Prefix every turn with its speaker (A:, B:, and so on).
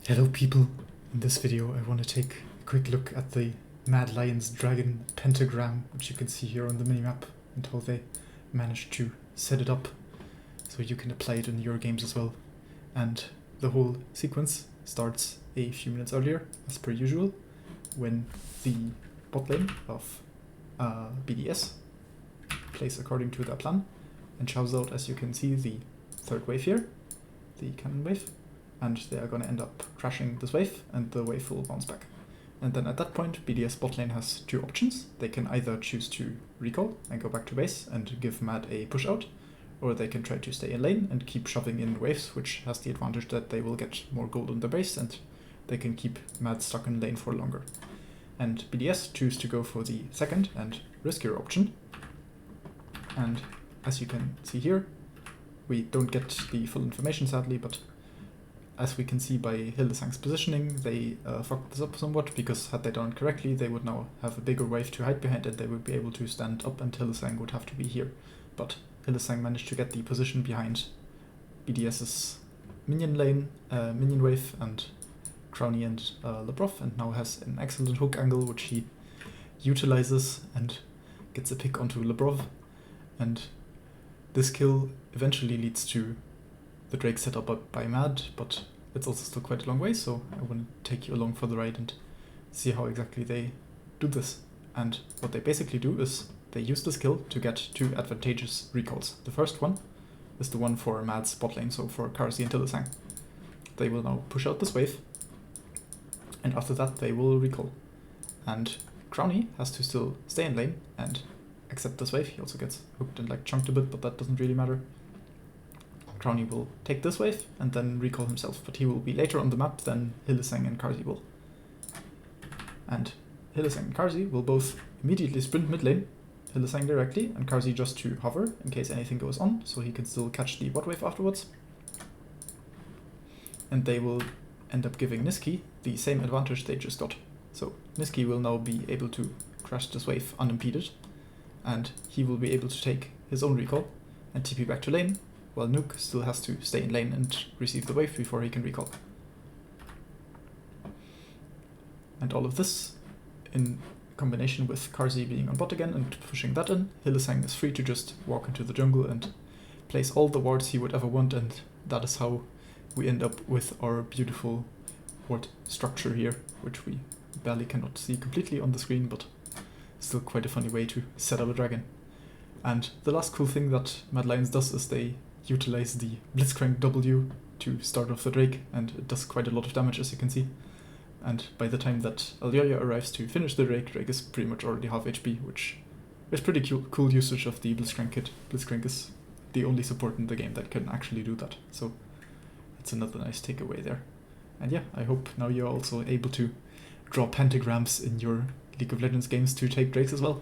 A: Hello people, in this video I want to take a quick look at the Mad Lion's Dragon Pentagram, which you can see here on the minimap, and how they managed to set it up so you can apply it in your games as well. And the whole sequence starts a few minutes earlier, as per usual, when the bot lane of BDS plays according to their plan and shoves out, as you can see, the third wave here, the cannon wave. And they are going to end up crashing this wave, and the wave will bounce back. And then at that point, BDS bot lane has two options. They can either choose to recall and go back to base and give Mad a push out, or they can try to stay in lane and keep shoving in waves, which has the advantage that they will get more gold on the base and they can keep Mad stuck in lane for longer. And BDS choose to go for the second and riskier option. And as you can see here, we don't get the full information sadly, but as we can see by Hildesang's positioning, they fucked this up somewhat, because had they done it correctly, they would now have a bigger wave to hide behind and they would be able to stand up, and Hildesang would have to be here. But Hildesang managed to get the position behind BDS's minion lane, minion wave, and Crowny and Labrov, and now has an excellent hook angle which he utilizes and gets a pick onto Labrov. And this kill eventually leads to the Drake set up by Mad, but it's also still quite a long way, so I want to take you along for the ride and see how exactly they do this. And what they basically do is they use this kill to get two advantageous recalls. The first one is the one for Mad's bot lane, so for Karsi and Hildesang. They will now push out this wave, and after that they will recall. And Crowny has to still stay in lane and accept this wave. He also gets hooked and chunked a bit, but that doesn't really matter. Crowny will take this wave and then recall himself, but he will be later on the map than Hildesang and Karsi will. And Hildesang and Karsi will both immediately sprint mid lane, Hildesang directly, and Karsi just to hover in case anything goes on, so he can still catch the bot wave afterwards. And they will end up giving Niski the same advantage they just got. So Niski will now be able to crash this wave unimpeded, and he will be able to take his own recall and TP back to lane, while Nuke still has to stay in lane and receive the wave before he can recall. And all of this, in combination with Karsi being on bot again and pushing that in, Hildesang is free to just walk into the jungle and place all the wards he would ever want, and that is how we end up with our beautiful ward structure here, which we barely cannot see completely on the screen, but still quite a funny way to set up a dragon. And the last cool thing that Mad Lions does is they utilize the Blitzcrank W to start off the Drake, and it does quite a lot of damage, as you can see. And by the time that Alyoya arrives to finish the Drake, Drake is pretty much already half HP, which is pretty cool usage of the Blitzcrank kit. Blitzcrank is the only support in the game that can actually do that, so it's another nice takeaway there. And yeah, I hope now you're also able to draw pentagrams in your League of Legends games to take Drakes as well.